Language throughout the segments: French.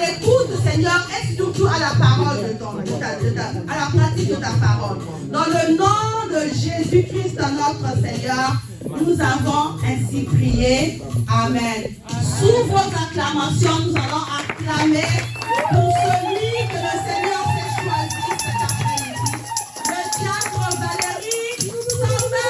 l'écoute, Seigneur, et surtout à la parole à la pratique de ta parole. Dans le nom de Jésus-Christ, notre Seigneur, nous avons ainsi prié. Amen. Sous vos acclamations, nous allons acclamer pour celui que le Seigneur s'est choisi cet après-midi. Le diacre Valérie Samba.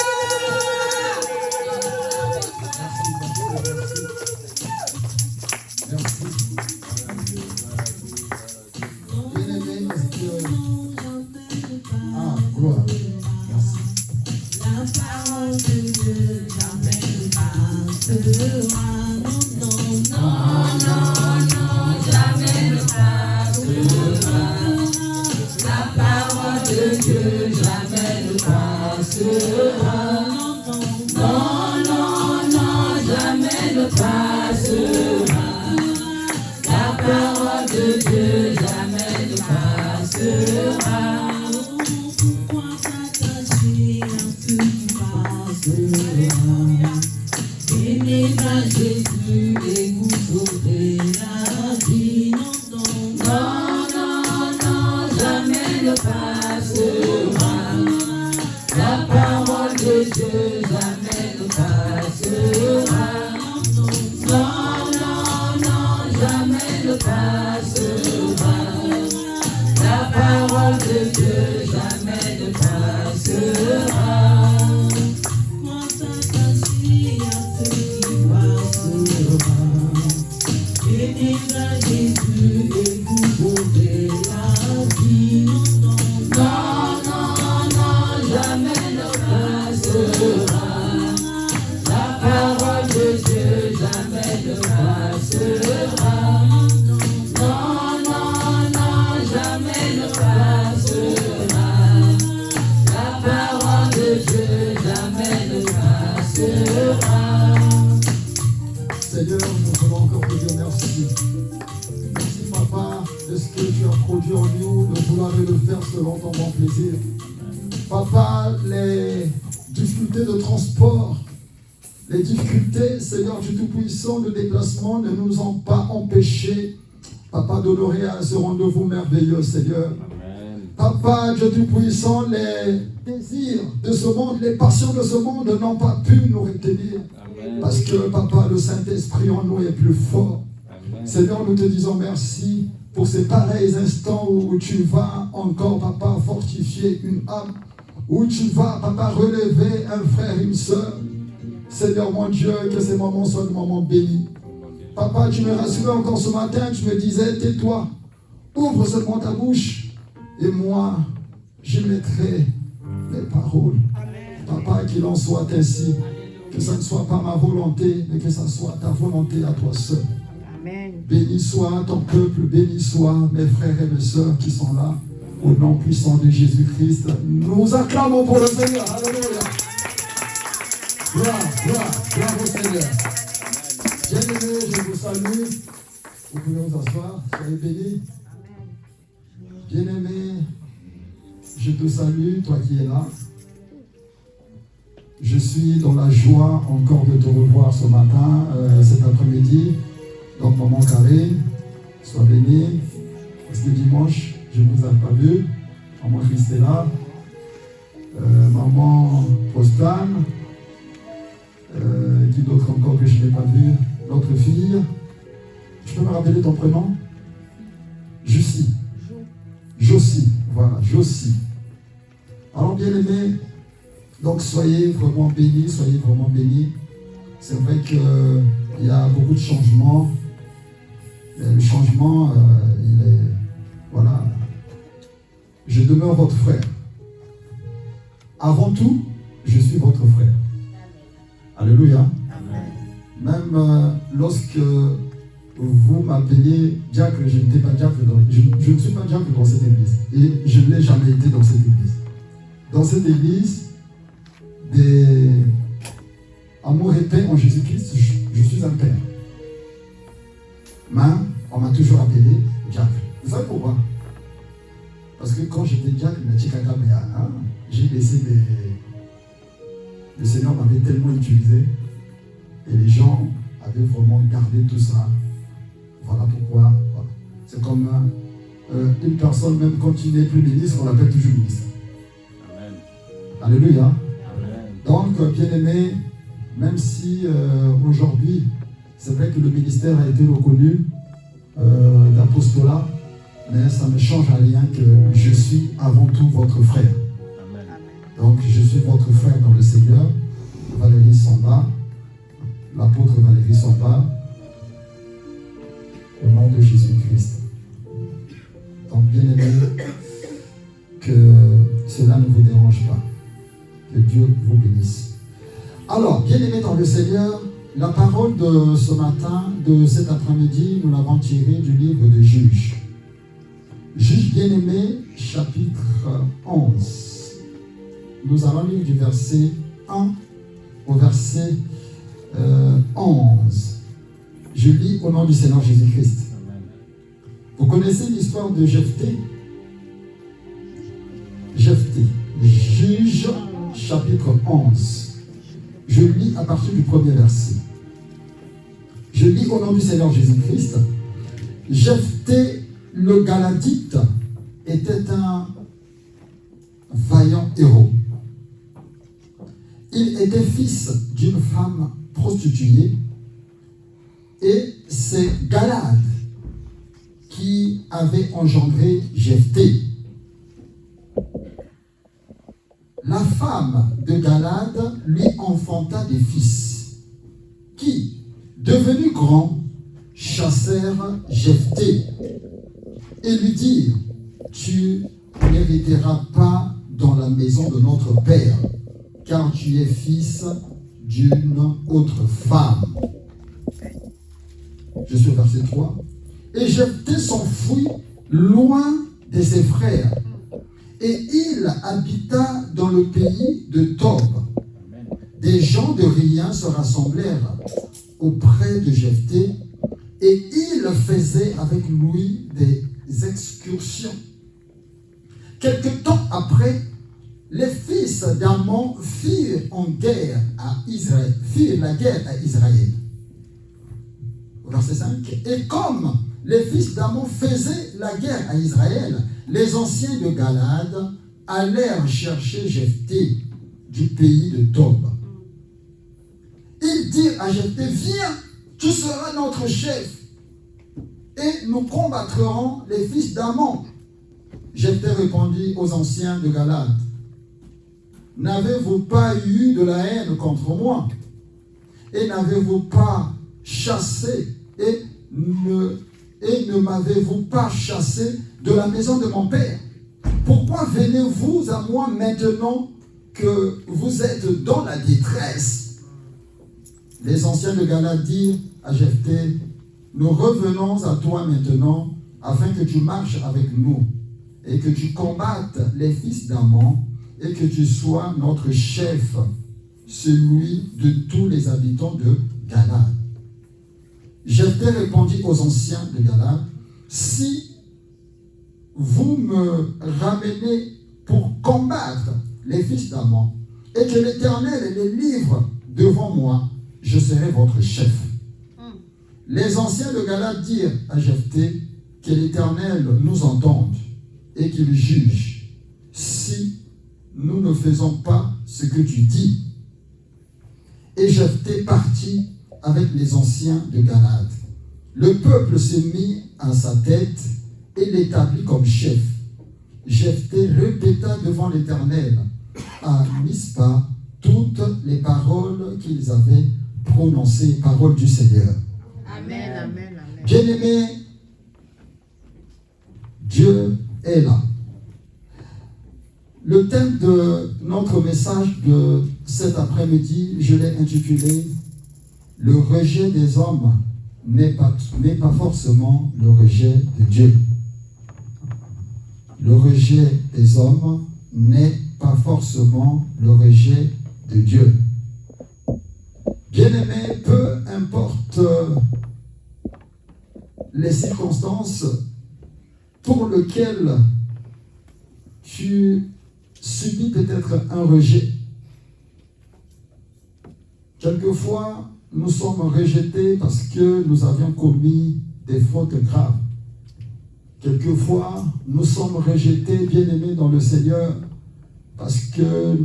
Papa, les difficultés de transport, les difficultés, Seigneur Dieu Tout-Puissant, de déplacement ne nous ont pas empêchés, Papa, d'honorer à ce rendez-vous merveilleux, Seigneur. Amen. Papa, Dieu Tout-Puissant, les désirs de ce monde, les passions de ce monde n'ont pas pu nous retenir. Amen. Parce que, Papa, le Saint-Esprit en nous est plus fort. Amen. Seigneur, nous te disons merci pour ces pareils instants où tu vas encore, Papa, fortifier une âme, où tu vas, Papa, relever un frère et une soeur. Seigneur mon Dieu, que ces moments soient des moments bénis. Papa, tu me rassurais encore ce matin, tu me disais, tais-toi, ouvre seulement ta bouche, et moi, je mettrai les paroles. Amen. Papa, qu'il en soit ainsi, que ça ne soit pas ma volonté, mais que ça soit ta volonté à toi seul. Amen. Béni soit ton peuple, béni soit mes frères et mes sœurs qui sont là. Au nom puissant de Jésus-Christ, nous acclamons pour le Seigneur. Alléluia. Gloire au Seigneur. Bien-aimés, je vous salue. Vous pouvez vous asseoir, soyez bénis. Bien-aimé, je te salue, toi qui es là. Je suis dans la joie encore de te revoir ce matin, cet après-midi. Donc, maman Carré, sois bénie. Parce que dimanche, je ne vous ai pas vu. Maman Christella, maman Postane, qui d'autre encore que je n'ai pas vu, l'autre fille. Tu peux me rappeler ton prénom? Jussie. Josie, voilà, Josie. Alors bien aimé, donc soyez vraiment bénis, soyez vraiment bénis. C'est vrai qu'il y a beaucoup de changements. Et le changement, il est, voilà. Je demeure votre frère. Avant tout, je suis votre frère. Alléluia. Amen. Même lorsque vous m'appeliez diacre, je n'étais pas diacre, je ne suis pas diacre dans cette église. Et je ne l'ai jamais été dans cette église. Dans cette église, des amours et paix en Jésus-Christ, je suis un père. Mais on m'a toujours appelé diacre. Vous savez pourquoi? Parce que quand j'étais diacre, j'ai laissé des... Le Seigneur m'avait tellement utilisé et les gens avaient vraiment gardé tout ça. Voilà pourquoi. Voilà. comme une personne, même quand il n'est plus ministre, on l'appelle toujours ministre. Amen. Alléluia. Amen. Donc, bien-aimé, même si aujourd'hui, c'est vrai que le ministère a été reconnu d'apostolat, mais ça ne change à rien que je suis avant tout votre frère. Amen. Donc, je suis votre frère dans le Seigneur, Valérie Samba, l'apôtre Valérie Samba, au nom de Jésus-Christ. Donc, bien aimé, que cela ne vous dérange pas. Que Dieu vous bénisse. Alors, bien aimé dans le Seigneur, la parole de ce matin, de cet après-midi, nous l'avons tirée du livre de Juges. Juges bien-aimé, chapitre 11. Nous allons lire du verset 1 au verset 11. Je lis au nom du Seigneur Jésus-Christ. Amen. Vous connaissez l'histoire de Jephthé? Jephthé, Juge, chapitre 11. Je lis à partir du premier verset. Je lis au nom du Seigneur Jésus-Christ. Jephthé, le Galadite, était un vaillant héros. Il était fils d'une femme prostituée et c'est Galad qui avait engendré Jephthé. La femme de Galad lui enfanta des fils qui, devenus grands, chassèrent Jephthé et lui dirent: tu n'hériteras pas dans la maison de notre père, car tu es fils d'une autre femme. Je suis au verset 3. Et Jephthé s'enfuit loin de ses frères, et il habita dans le pays de Tob. Des gens de rien se rassemblèrent auprès de Jephthé, et il faisait avec lui des excursions. Quelque temps après, les fils d'Ammon firent la guerre à Israël. Verset 5. Et comme les fils d'Ammon faisaient la guerre à Israël, les anciens de Galad allèrent chercher Jephthé du pays de Tob. Ils dirent à Jephthé: viens, tu seras notre chef, et nous combattrons les fils d'Ammon. Jephthé répondit aux anciens de Galad: n'avez-vous pas eu de la haine contre moi? Et n'avez-vous pas chassé et ne m'avez-vous pas chassé de la maison de mon père? Pourquoi venez-vous à moi maintenant que vous êtes dans la détresse? Les anciens de Galad dirent à Jephthé: nous revenons à toi maintenant, afin que tu marches avec nous, et que tu combattes les fils d'Ammon, et que tu sois notre chef, celui de tous les habitants de Galad. Jephthé répondit aux anciens de Galad: si vous me ramenez pour combattre les fils d'Ammon, et que l'Éternel les livre devant moi, je serai votre chef. Les anciens de Galad dirent à Jephthé: que l'Éternel nous entende et qu'il juge si nous ne faisons pas ce que tu dis. Et Jephthé partit avec les anciens de Galad. Le peuple se mit à sa tête et l'établit comme chef. Jephthé répéta devant l'Éternel à Mispa toutes les paroles qu'ils avaient prononcées, paroles du Seigneur. Amen, amen, amen. Bien-aimé, Dieu est là. Le thème de notre message de cet après-midi, je l'ai intitulé « Le rejet des hommes n'est pas forcément le rejet de Dieu ». Le rejet des hommes n'est pas forcément le rejet de Dieu. Bien-aimé, peu importe les circonstances pour lesquelles tu subis peut-être un rejet. Quelquefois, nous sommes rejetés parce que nous avions commis des fautes graves. quelquefois, nous sommes rejetés, bien-aimés dans le Seigneur, parce que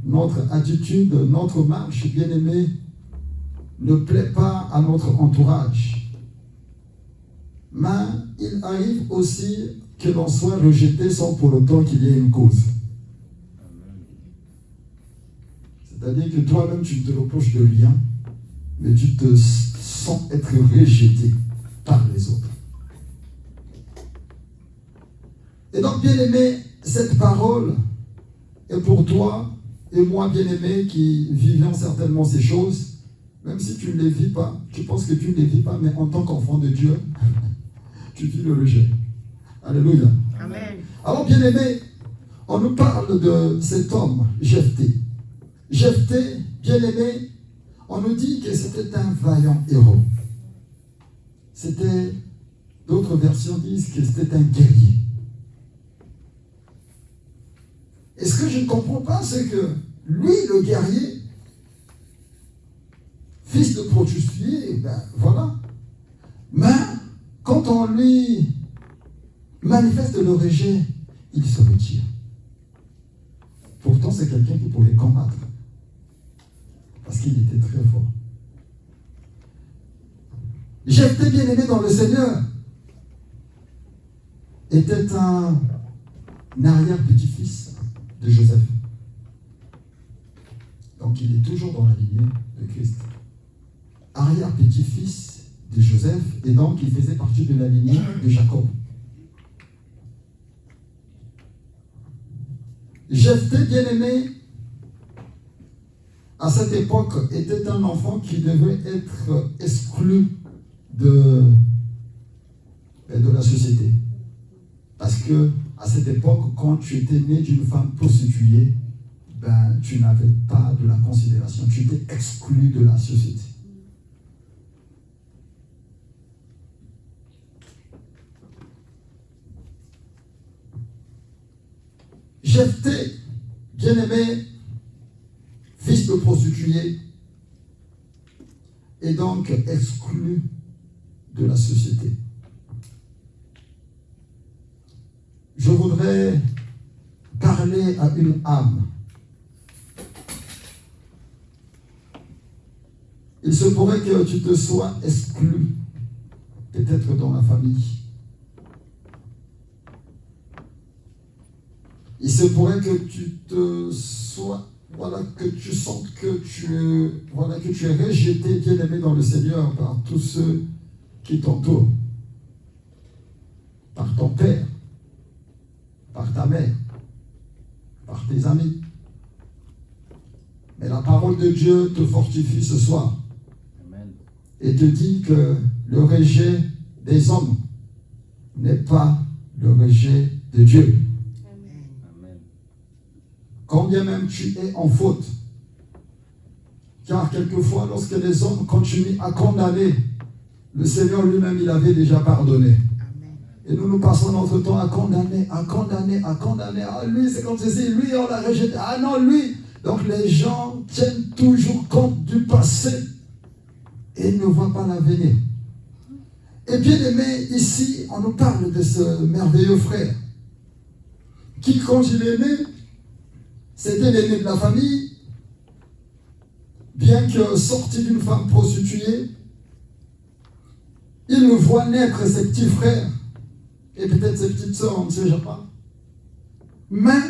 notre attitude, notre marche, bien-aimés, ne plaît pas à notre entourage. Mais il arrive aussi que l'on soit rejeté sans pour autant qu'il y ait une cause. C'est-à-dire que toi-même, tu te reproches de rien, mais tu te sens être rejeté par les autres. Et donc, bien-aimé, cette parole est pour toi et moi, bien-aimé, qui vivons certainement ces choses, même si tu ne les vis pas, tu penses que tu ne les vis pas, mais en tant qu'enfant de Dieu, tu vis le rejet. Alléluia. Amen. Alors, bien-aimé, on nous parle de cet homme, Jephthé. Jephthé, bien-aimé, on nous dit que c'était un vaillant héros. D'autres versions disent que c'était un guerrier. Et ce que je ne comprends pas, c'est que lui, le guerrier, fils de prostituée, ben voilà. Mais quand on lui manifeste le rejet, il se retire. Pourtant, c'est quelqu'un qui pouvait combattre. Parce qu'il était très fort. Jephthé, bien-aimé dans le Seigneur, était un arrière-petit-fils de Joseph. Donc il est toujours dans la lignée de Christ. Arrière-petit-fils de Joseph, et donc il faisait partie de la lignée de Jacob. Jephthé, bien-aimé, à cette époque, était un enfant qui devait être exclu de la société. Parce que à cette époque, quand tu étais né d'une femme prostituée, ben, tu n'avais pas de la considération. Tu étais exclu de la société. Jephthé, bien-aimé, fils de prostituée, est donc exclu de la société. Je voudrais parler à une âme. Il se pourrait que tu te sois exclu, peut-être dans la famille. Il se pourrait que tu te sois, que tu sentes que tu es rejeté, bien-aimé dans le Seigneur, par tous ceux qui t'entourent, par ton père, par ta mère, par tes amis. Mais la parole de Dieu te fortifie ce soir. Amen. Et te dit que le rejet des hommes n'est pas le rejet de Dieu. Amen. Quand bien même tu es en faute, car quelquefois lorsque les hommes continuent à condamner, le Seigneur lui-même il avait déjà pardonné. Et nous passons notre temps à condamner. Ah, lui, c'est comme ceci. Lui, on l'a rejeté. Ah non, lui. Donc, les gens tiennent toujours compte du passé et ne voient pas l'avenir. Et bien aimé, ici, on nous parle de ce merveilleux frère qui, quand il est né, c'était l'aîné de la famille, bien que sorti d'une femme prostituée, il voit naître ses petits frères et peut-être ses petites sœurs, on ne sait pas. Mais,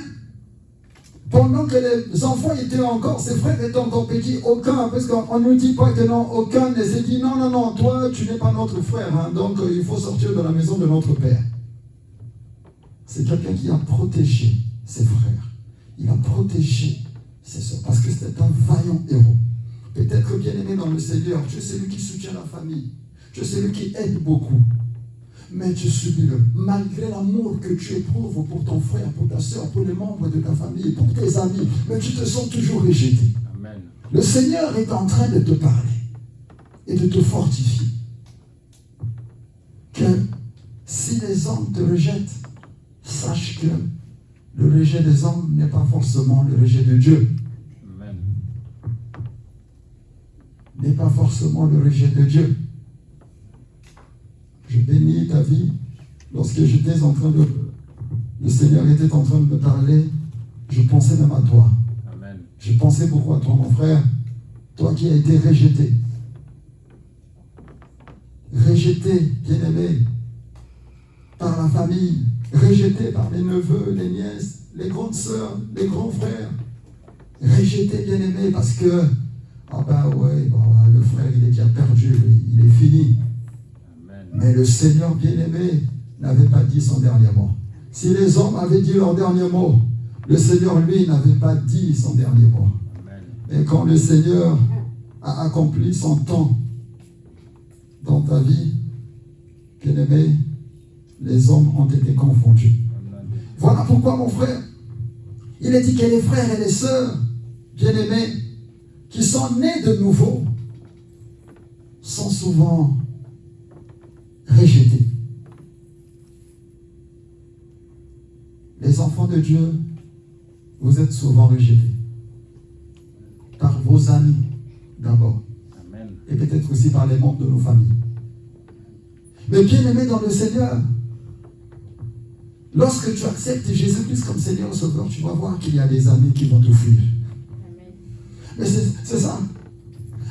pendant que les enfants étaient encore, ses frères étaient encore petits, aucun, parce qu'on ne nous dit pas que non, aucun ne s'est dit non, toi, tu n'es pas notre frère, hein, donc il faut sortir de la maison de notre père. C'est quelqu'un qui a protégé ses frères. Il a protégé ses sœurs, parce que c'était un vaillant héros. Peut-être bien aimé dans le Seigneur, tu es celui qui soutient la famille, tu es celui qui aide beaucoup. Mais tu subis-le. Malgré l'amour que tu éprouves pour ton frère, pour ta soeur, pour les membres de ta famille, pour tes amis, mais tu te sens toujours rejeté. Amen. Le Seigneur est en train de te parler et de te fortifier. Que si les hommes te rejettent, sache que le rejet des hommes n'est pas forcément le rejet de Dieu. Amen. N'est pas forcément le rejet de Dieu. Je bénis ta vie, lorsque j'étais en train de... Le Seigneur était en train de me parler, je pensais même à toi. Amen. Je pensais beaucoup à toi, mon frère. Toi qui as été rejeté. Rejeté, bien-aimé, par la famille. Rejeté par les neveux, les nièces, les grandes sœurs, les grands frères. Rejeté, bien-aimé, parce que... Ah ben ouais, le frère, il est déjà perdu, il est fini. Amen. Mais le Seigneur bien-aimé n'avait pas dit son dernier mot. Si les hommes avaient dit leur dernier mot, le Seigneur, lui, n'avait pas dit son dernier mot. Amen. Et quand le Seigneur a accompli son temps dans ta vie, bien-aimé, les hommes ont été confondus. Amen. Voilà pourquoi, mon frère, il est dit que les frères et les sœurs, bien-aimés, qui sont nés de nouveau, sont souvent rejetés. Les enfants de Dieu, vous êtes souvent rejetés par vos amis d'abord, Amen. et peut-être aussi par les membres de nos familles. Mais bien aimé dans le Seigneur, lorsque tu acceptes Jésus-Christ comme Seigneur et Sauveur, tu vas voir qu'il y a des amis qui vont te fuir. Mais c'est ça.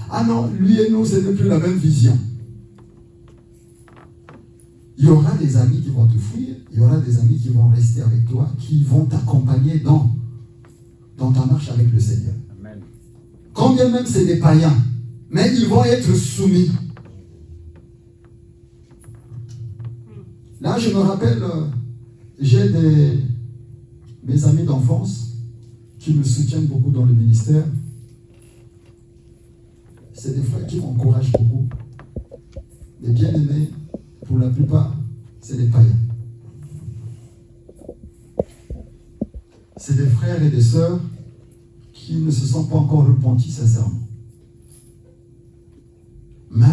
Ah non, lui et nous, ce n'est plus la même vision. Il y aura des amis qui vont te fuir, il y aura des amis qui vont rester avec toi, qui vont t'accompagner dans ta marche avec le Seigneur. Amen. Quand bien même c'est des païens, mais ils vont être soumis. Là, je me rappelle, j'ai mes amis d'enfance qui me soutiennent beaucoup dans le ministère. C'est des frères qui m'encouragent beaucoup. Les bien-aimés, pour la plupart, c'est des païens. C'est des frères et des sœurs qui ne se sont pas encore repentis sincèrement. Mais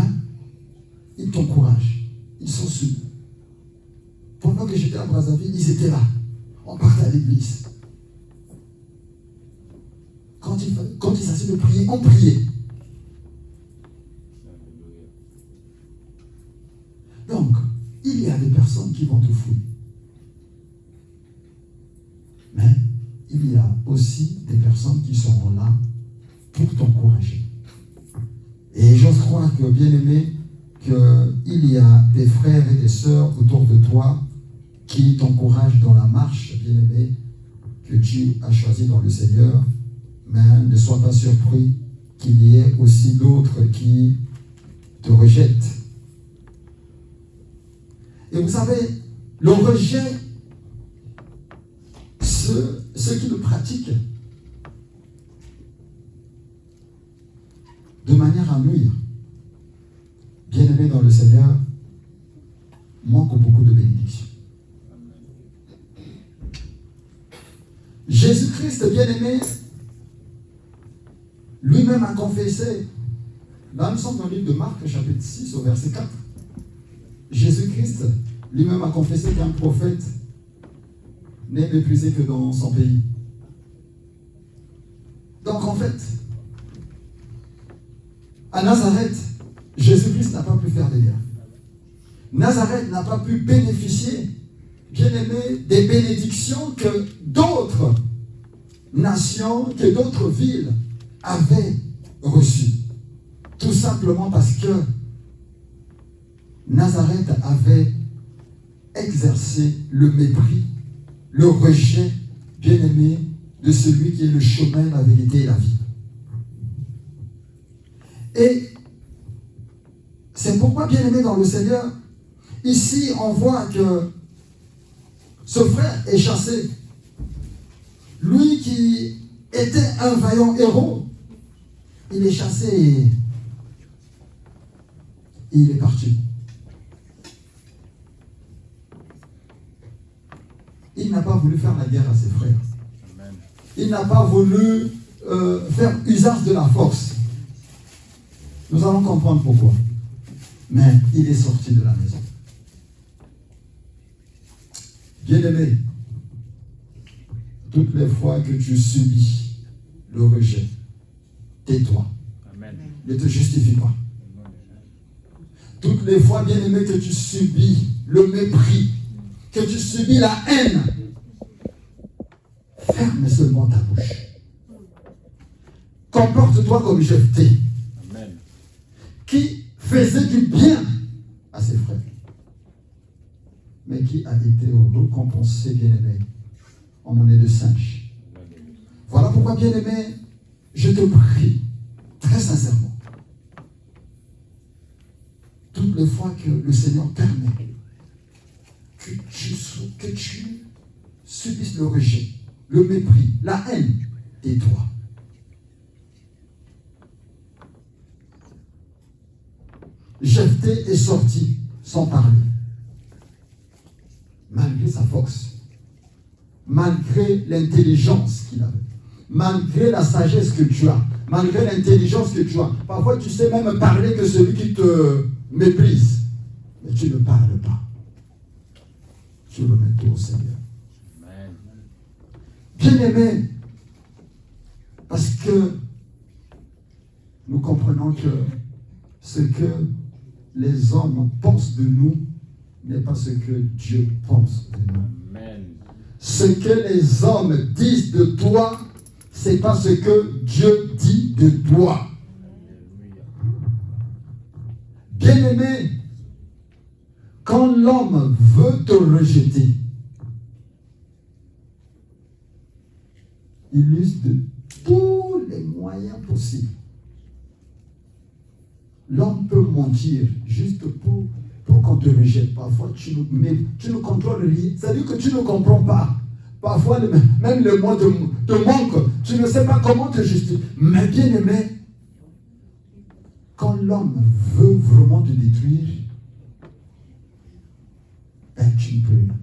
ils t'encouragent. Ils sont sûrs. Pendant que j'étais à Brazzaville, ils étaient là. On partait à l'église. Quand il s'agit de prier, on priait. Donc, il y a des personnes qui vont te fouiller. Mais il y a aussi des personnes qui seront là pour t'encourager. Et j'ose croire que, bien aimé, qu'il y a des frères et des sœurs autour de toi qui t'encouragent dans la marche, bien aimé, que tu as choisi dans le Seigneur. Mais ne sois pas surpris qu'il y ait aussi d'autres qui te rejettent. Et vous savez, le rejet, ceux qui le pratiquent de manière à nuire, bien-aimés dans le Seigneur, manquent beaucoup de bénédictions. Jésus-Christ, bien-aimé, lui-même a confessé, là nous sommes dans le livre de Marc, chapitre 6, au verset 4. Jésus-Christ lui-même a confessé qu'un prophète n'est méprisé que dans son pays. Donc en fait, à Nazareth, Jésus-Christ n'a pas pu faire des miracles. Nazareth n'a pas pu bénéficier, bien aimé, des bénédictions que d'autres nations, que d'autres villes avaient reçues. Tout simplement parce que Nazareth avait exercé le mépris, le rejet, bien-aimé, de celui qui est le chemin, la vérité et la vie. Et c'est pourquoi, bien-aimé dans le Seigneur, ici on voit que ce frère est chassé. Lui qui était un vaillant héros, il est chassé et il est parti. Il n'a pas voulu faire la guerre à ses frères. Amen. Il n'a pas voulu faire usage de la force. Nous allons comprendre pourquoi. Mais il est sorti de la maison. Bien-aimé, toutes les fois que tu subis le rejet, tais-toi. Amen. Ne te justifie pas. Toutes les fois, bien-aimé, que tu subis le mépris, que tu subis la haine, ferme seulement ta bouche. Comporte-toi comme Jephthé, Amen. qui faisait du bien à ses frères, mais qui a été récompensé, bien-aimé, en monnaie de singe. Voilà pourquoi, bien-aimé, je te prie, très sincèrement, toutes les fois que le Seigneur permet que tu subisses le rejet, le mépris, la haine, tais-toi. Jephthé est sorti sans parler, malgré sa force, malgré l'intelligence qu'il avait, malgré la sagesse que tu as, malgré l'intelligence que tu as. Parfois, tu sais même parler que celui qui te méprise, mais tu ne parles pas. Tu remets tout au Seigneur. Amen. Bien-aimé, parce que nous comprenons que ce que les hommes pensent de nous n'est pas ce que Dieu pense de nous. Amen. Ce que les hommes disent de toi, c'est pas ce que Dieu dit de toi. Alléluia. Bien-aimé, quand l'homme veut te rejeter, il use de tous les moyens possibles. L'homme peut mentir juste pour qu'on te rejette. Parfois, tu ne contrôles rien. C'est-à-dire que tu ne comprends pas. Parfois, même le mot te manque. Tu ne sais pas comment te justifier. Mais bien aimé, quand l'homme veut vraiment te détruire, ben, tu ne peux rien.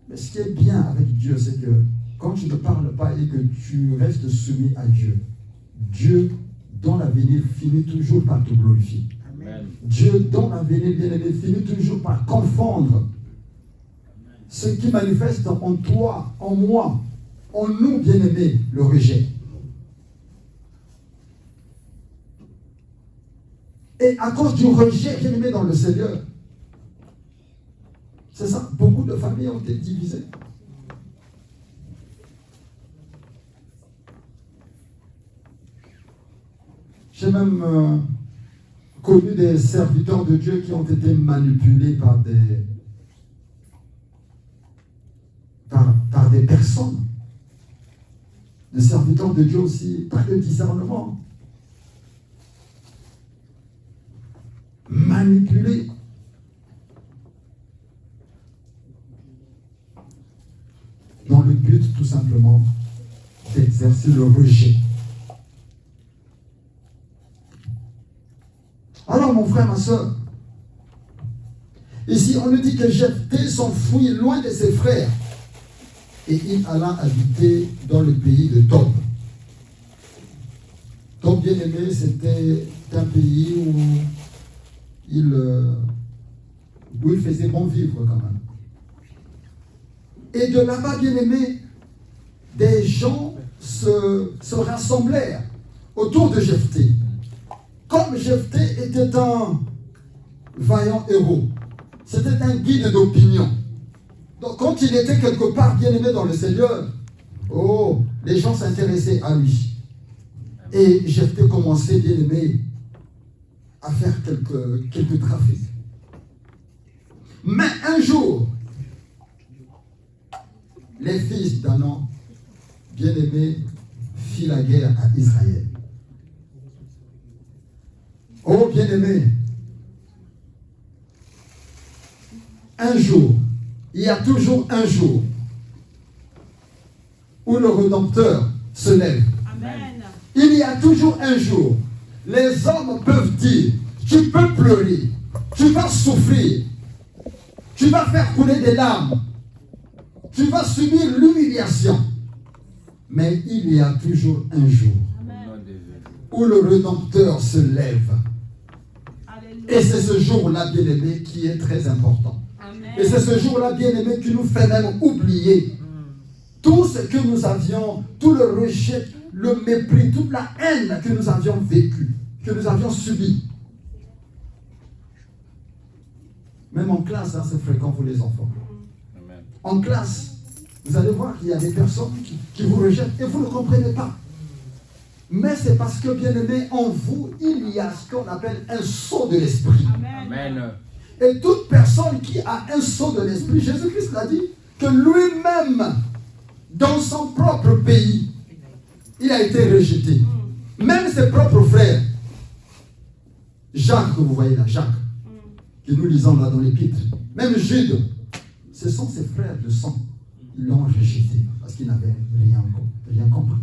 Mais ce qui est bien avec Dieu, c'est que quand tu ne parles pas et que tu restes soumis à Dieu, Dieu, dans l'avenir, finit toujours par te glorifier. Amen. Dieu, dans l'avenir, bien-aimé, finit toujours par confondre ce qui manifeste en toi, en moi, en nous, bien-aimés, le rejet. Et à cause du rejet, bien-aimé, dans le Seigneur, c'est ça, beaucoup de familles ont été divisées. J'ai même connu des serviteurs de Dieu qui ont été manipulés par des personnes. Des serviteurs de Dieu aussi, pas de discernement. Manipulés. Dans le but, tout simplement, d'exercer le rejet. Alors, mon frère, ma soeur, ici, on nous dit que Jephthé s'enfuit loin de ses frères et il alla habiter dans le pays de Tob. Tob, bien aimé, c'était un pays où il faisait bon vivre quand même. Et de là-bas, bien aimé, des gens se rassemblèrent autour de Jephthé. Comme Jephthé était un vaillant héros, c'était un guide d'opinion. Donc quand il était quelque part bien aimé dans le Seigneur, oh, les gens s'intéressaient à lui. Et Jephthé commençait bien aimé à faire quelques trafics. Mais un jour, les fils d'Anan, bien aimés, fit la guerre à Israël. Oh bien-aimé, un jour, il y a toujours un jour où le Rédempteur se lève. Amen. Il y a toujours un jour, les hommes peuvent dire, tu peux pleurer, tu vas souffrir, tu vas faire couler des larmes, tu vas subir l'humiliation. Mais il y a toujours un jour où le Rédempteur se lève. Et c'est ce jour-là, bien-aimé, qui est très important. Amen. Et c'est ce jour-là, bien-aimé, qui nous fait même oublier tout ce que nous avions, tout le rejet, le mépris, toute la haine que nous avions vécue, que nous avions subie. Même en classe, hein, c'est fréquent pour les enfants. Amen. En classe, vous allez voir qu'il y a des personnes qui vous rejettent et vous ne comprenez pas. Mais c'est parce que, bien aimé, en vous, il y a ce qu'on appelle un sceau de l'esprit. Amen. Et toute personne qui a un sceau de l'esprit, Jésus-Christ l'a dit, que lui-même, dans son propre pays, il a été rejeté. Même ses propres frères. Jacques, que vous voyez là, Jacques, que nous lisons là dans l'épître. Même Jude, ce sont ses frères de sang. Ils l'ont rejeté parce qu'ils n'avaient rien compris.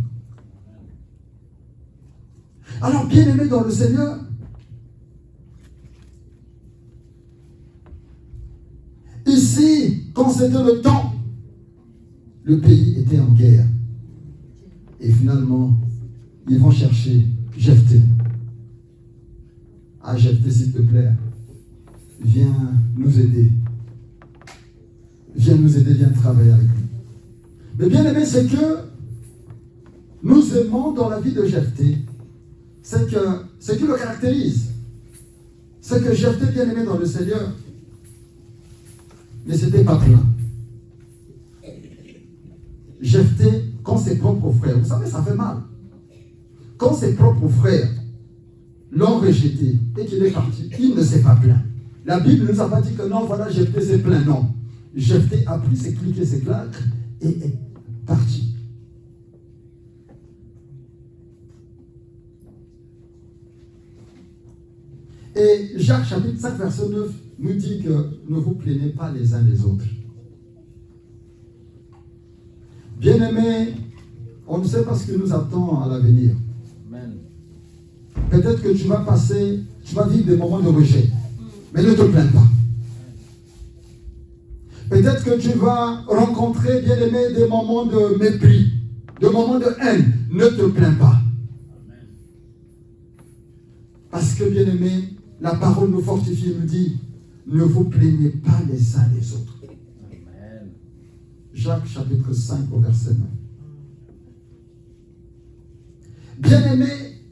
Alors, bien-aimés dans le Seigneur, ici, quand c'était le temps, le pays était en guerre. Et finalement, ils vont chercher Jephthé. Ah, Jephthé, s'il te plaît, viens nous aider. Viens nous aider, viens travailler avec nous. Mais bien aimé, c'est que nous aimons dans la vie de Jephthé, c'est que ce qui le caractérise, c'est que Jephthé, bien aimé dans le Seigneur, ne s'était pas plaint. Jephthé, quand ses propres frères, vous savez, ça fait mal. Quand ses propres frères l'ont rejeté et qu'il est parti, il ne s'est pas plaint. La Bible ne nous a pas dit que non, voilà, Jephthé s'est plaint. Non. Jephthé a pris ses clics et ses claques et est parti. Et Jacques chapitre 5 verset 9 nous dit que ne vous plaignez pas les uns les autres. Bien-aimés, on ne sait pas ce qui nous attend à l'avenir. Peut-être que tu vas vivre des moments de rejet. Mais ne te plains pas. Peut-être que tu vas rencontrer, bien-aimé, des moments de mépris, des moments de haine. Ne te plains pas. Parce que, bien-aimé, la parole nous fortifie et nous dit, ne vous plaignez pas les uns les autres. Amen. Jacques chapitre 5 au verset 9. Bien-aimé,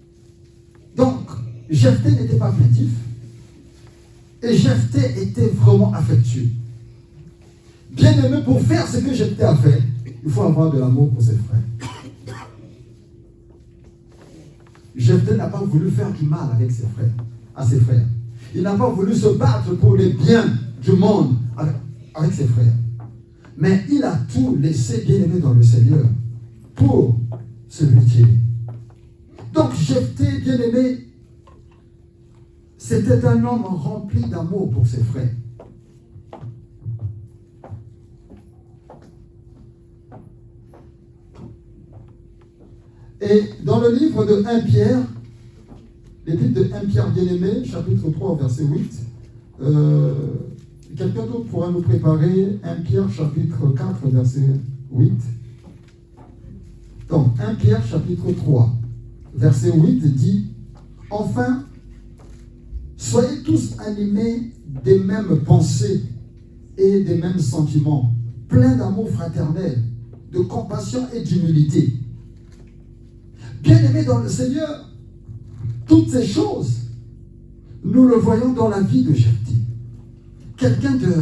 donc, Jephthé n'était pas plaintif. Et Jephthé était vraiment affectueux. Bien-aimé, pour faire ce que Jephthé a fait, il faut avoir de l'amour pour ses frères. Jephthé n'a pas voulu faire du mal avec ses frères, à ses frères. Il n'a pas voulu se battre pour les biens du monde avec ses frères. Mais il a tout laissé, bien-aimé dans le Seigneur, pour se retirer. Donc Jephthé, bien-aimé, c'était un homme rempli d'amour pour ses frères. Et dans le livre de 1 Pierre, l'épître de 1 Pierre bien-aimé, chapitre 3, verset 8, quelqu'un d'autre pourra nous préparer 1 Pierre, chapitre 4, verset 8. Donc, 1 Pierre, chapitre 3, verset 8 dit, « Enfin, soyez tous animés des mêmes pensées et des mêmes sentiments, pleins d'amour fraternel, de compassion et d'humilité. » Bien-aimés dans le Seigneur, toutes ces choses, nous le voyons dans la vie de Jephthé. Quelqu'un de...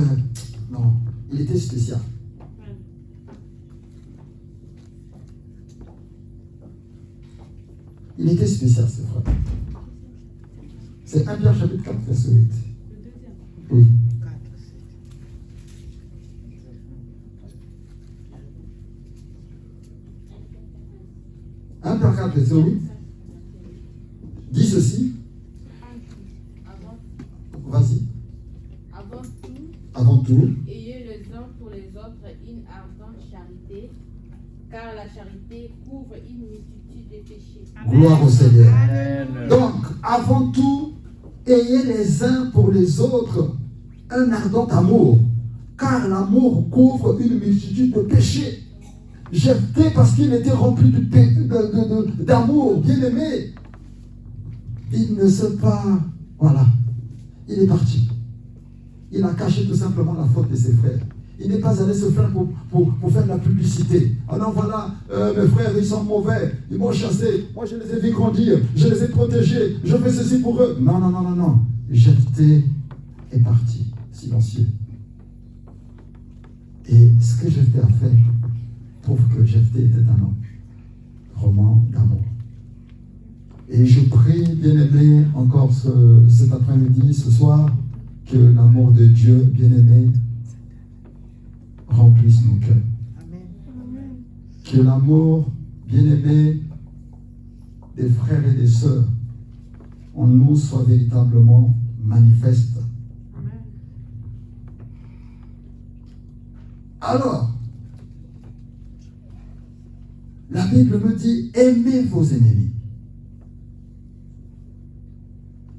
Non, il était spécial. Il était spécial, c'est vrai. C'est 1 Pierre chapitre 4, verset 8. Oui. Un Pierre 4, verset 8 dit ceci. Vas-y. Avant tout, ayez les uns pour les autres une ardente charité, car la charité couvre une multitude de péchés. gloire au Seigneur. Amen. Donc, avant tout, ayez les uns pour les autres un ardent amour, car l'amour couvre une multitude de péchés. Jephthé, parce qu'il était rempli d'amour, bien-aimé, il ne s'est pas... Voilà, il est parti. Il a caché tout simplement la faute de ses frères. Il n'est pas allé se faire pour faire de la publicité. Ah non, voilà, mes frères, ils sont mauvais, ils m'ont chassé, moi je les ai vus grandir, je les ai protégés, je fais ceci pour eux. Non, non, non, non, non. Jephthé est parti. silencieux. Et ce que Jephthé a fait prouve que Jephthé était un homme vraiment d'amour. Et je prie, bien-aimé, encore cet après-midi, ce soir, que l'amour de Dieu, bien-aimé, remplisse nos cœurs. Que l'amour, bien-aimé, des frères et des sœurs en nous soit véritablement manifeste. Alors, la Bible me dit, aimez vos ennemis.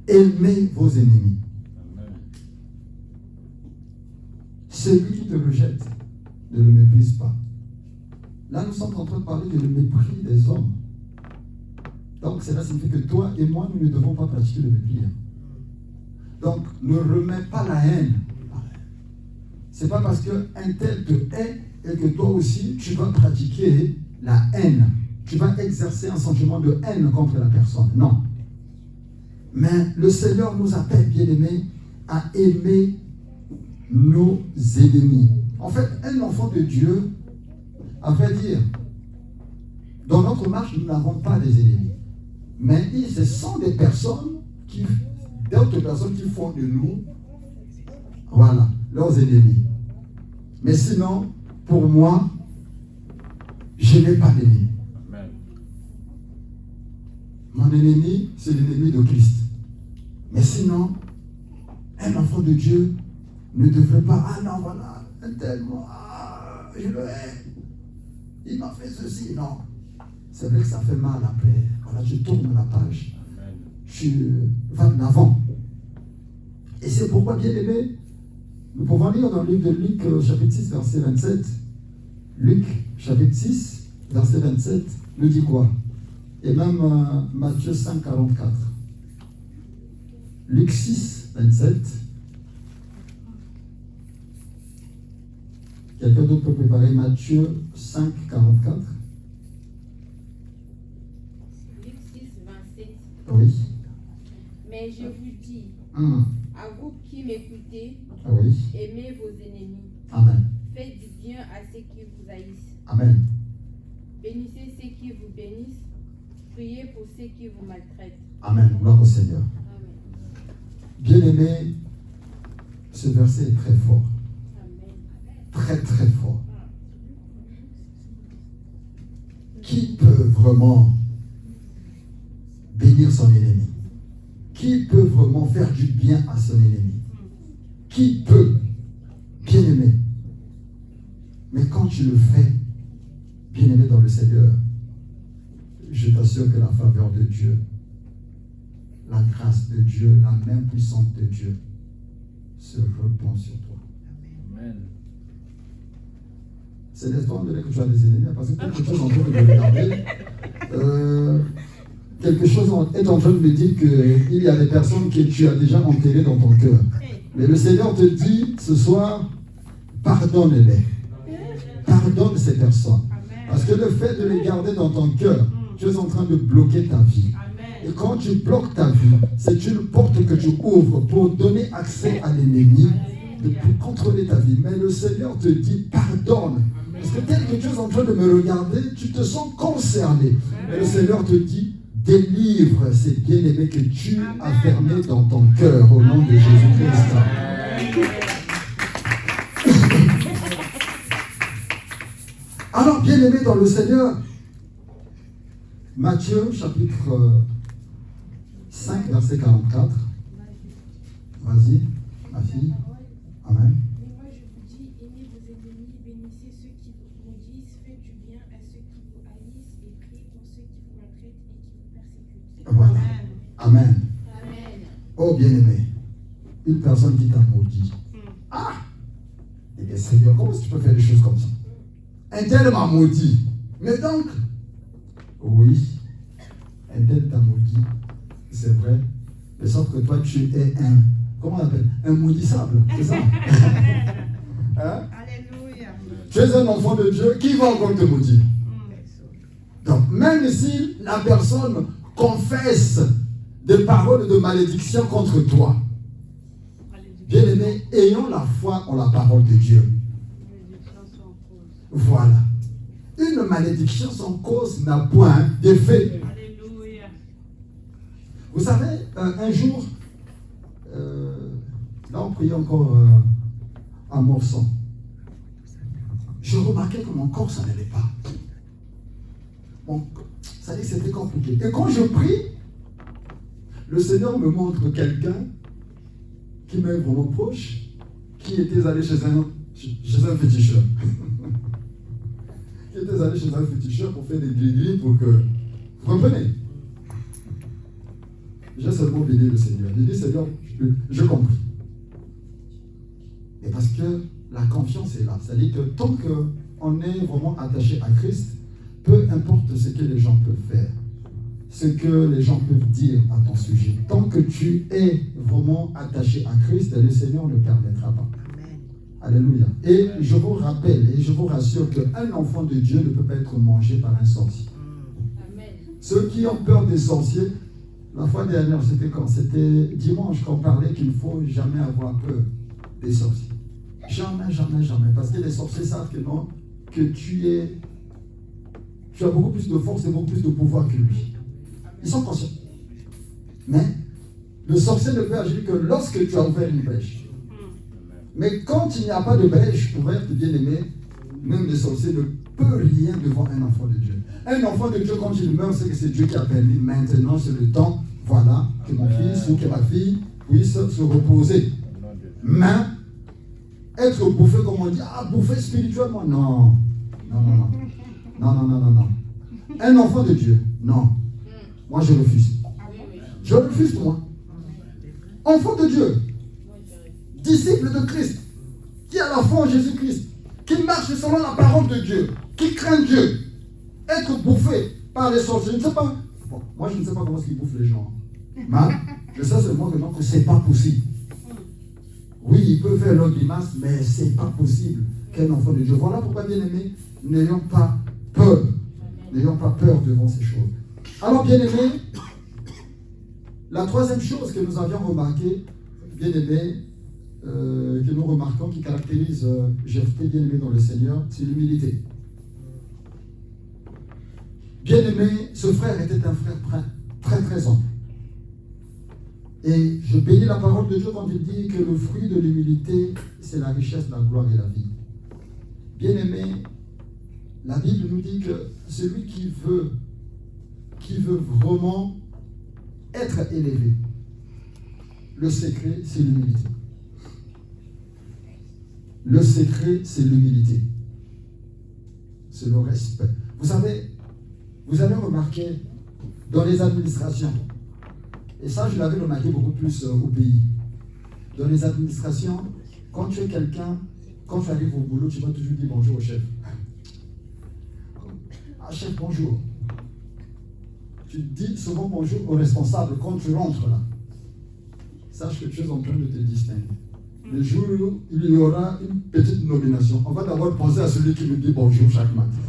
Aimez vos ennemis. Celui qui te rejette, ne le méprise pas. Là, nous sommes en train de parler de le mépris des hommes. Donc, cela signifie que toi et moi, nous ne devons pas pratiquer le mépris. Donc, ne remets pas la haine. C'est pas parce qu'un tel te hait et que toi aussi, tu vas pratiquer la haine. Tu vas exercer un sentiment de haine contre la personne. Non. Mais le Seigneur nous appelle, bien-aimés, à aimer nos ennemis. En fait, un enfant de Dieu, à vrai dire, dans notre marche, nous n'avons pas des ennemis. Mais ce sont des personnes d'autres personnes qui font de nous, voilà, leurs ennemis. Mais sinon, pour moi, je n'ai pas d'ennemi. Mon ennemi, c'est l'ennemi de Christ. Mais sinon, un enfant de Dieu ne devrait pas, ah non, voilà, un tel, je le hais. Il m'a fait ceci, non. C'est vrai que ça fait mal après. Voilà, je tourne la page. Je vais en avant. Et c'est pourquoi, bien aimé, nous pouvons lire dans le livre de Luc, chapitre 6, verset 27. Luc, chapitre 6, verset 27, nous dit quoi? Et même Matthieu 5, 44. Luc 6, 27. Quelqu'un d'autre peut préparer Matthieu 5, 44. Luc 6, 27. Oui. Mais je vous dis, à vous qui m'écoutez, Oui. aimez vos ennemis. Amen. Faites du bien à ceux qui vous haïssent. Amen. Bénissez ceux qui vous bénissent. Priez pour ceux qui vous maltraitent. Amen. Gloire au Seigneur. Amen. Bien-aimé, ce verset est très fort. Amen. Très, très fort. Qui peut vraiment bénir son ennemi? Qui peut vraiment faire du bien à son ennemi? Qui peut, bien-aimé? Mais quand tu le fais, bien-aimé dans le Seigneur, je t'assure que la faveur de Dieu, la grâce de Dieu, la main puissante de Dieu se répand sur toi. Amen. C'est l'espoir de que tu as des ennemis, parce que quelque chose en train de me regarder. Quelque chose est en train de me dire qu'il y a des personnes que tu as déjà enterrées dans ton cœur. Mais le Seigneur te dit ce soir, pardonne-les. Pardonne ces personnes. Parce que le fait de les garder dans ton cœur, tu es en train de bloquer ta vie. Et quand tu bloques ta vie, c'est une porte que tu ouvres pour donner accès à l'ennemi, pour contrôler ta vie. Mais le Seigneur te dit, pardonne. Parce que quelque chose est en train de me regarder, tu te sens concerné. Mais le Seigneur te dit, délivre ces bien-aimés que tu as fermés dans ton cœur au nom de Jésus-Christ. Alors, bien-aimés dans le Seigneur, Matthieu chapitre 5, verset 44. Vas-y, ma fille. Amen. Mais moi je vous dis, aimez vos ennemis, bénissez ceux qui vous maudissent, faites du bien à ceux qui vous haïssent et priez pour ceux qui vous maltraitent et qui vous persécutent. Voilà. Amen. Amen. Oh bien-aimé, une personne qui t'a maudit. Ah! Eh bien Seigneur, comment est-ce que tu peux faire des choses comme ça? Un tel m'a maudit. Mais donc, oui, un tel t'a maudit, c'est vrai. Mais sauf que toi, tu es comment on appelle? Un maudissable, c'est ça? Hein? Alléluia. Tu es un enfant de Dieu, qui va encore te maudire? Donc, même si la personne confesse des paroles de malédiction contre toi, Bien-aimés, ayons la foi en la parole de Dieu. Voilà. Une malédiction sans cause n'a point d'effet. Alléluia. Vous savez, un jour, là on priait encore à Morsan. Je remarquais que mon corps, ça n'allait pas. Ça dit que c'était compliqué. Et quand je prie, le Seigneur me montre quelqu'un qui m'est vraiment proche, qui était allé chez un féticheur. Qui était allé chez un féticheur pour faire des gris-gris pour que... Vous comprenez? J'ai seulement béni le Seigneur. J'ai dit, Seigneur, je compris. Et parce que la confiance est là. C'est-à-dire que tant qu'on est vraiment attaché à Christ, peu importe ce que les gens peuvent faire, ce que les gens peuvent dire à ton sujet, tant que tu es vraiment attaché à Christ, le Seigneur ne permettra pas. Alléluia. Et je vous rappelle et je vous rassure qu'un enfant de Dieu ne peut pas être mangé par un sorcier. Amen. Ceux qui ont peur des sorciers, la fois dernière, c'était quand? C'était dimanche qu'on parlait qu'il ne faut jamais avoir peur des sorciers. Jamais, jamais, jamais. Parce que les sorciers savent que non, que tu as beaucoup plus de force et beaucoup plus de pouvoir que lui. Ils sont conscients. Mais le sorcier ne peut agir que lorsque tu as ouvert une brèche. Mais quand il n'y a pas de brèche ouverte, bien aimé, même le sorcier ne peut rien devant un enfant de Dieu. Un enfant de Dieu, quand il meurt, c'est que c'est Dieu qui a permis. Maintenant, c'est le temps, voilà, que mon fils ou que ma fille puisse se reposer. Mais être bouffé, comme on dit, bouffer spirituellement, non. Non, non, non. Non, non, non, non, non. Un enfant de Dieu, non. Moi, je refuse. Je refuse, moi. Enfant de Dieu, disciple de Christ, qui a la foi en Jésus-Christ, qui marche selon la parole de Dieu, qui craint Dieu, être bouffé par les sorciers. Je ne sais pas. Bon, moi, je ne sais pas comment ils bouffent les gens. Mais je sais seulement que ce n'est pas possible. Oui, il peut faire leur grimace, mais ce n'est pas possible qu'un enfant de Dieu. Voilà pourquoi, bien aimé, n'ayons pas peur. N'ayons pas peur devant ces choses. Alors, bien aimé, la troisième chose que nous avions remarqué, bien aimé, que nous remarquons, qui caractérise Jephthé, bien aimé dans le Seigneur, c'est l'humilité. Bien aimé, ce frère était un frère très très humble. Et je bénis la parole de Dieu quand il dit que le fruit de l'humilité, c'est la richesse, la gloire et la vie. Bien aimé, la Bible nous dit que celui qui veut vraiment être élevé, le secret, c'est l'humilité. Le secret, c'est l'humilité. C'est le respect. Vous savez, vous avez remarqué dans les administrations, et ça je l'avais remarqué beaucoup plus au pays, dans les administrations, quand tu es quelqu'un, quand tu arrives au boulot, tu vas toujours dire bonjour au chef. Ah, chef, bonjour. Tu dis souvent bonjour au responsable quand tu rentres là. Sache que tu es en train de te distinguer. Le jour où il y aura une petite nomination, on va d'abord penser à celui qui me dit bonjour chaque matin.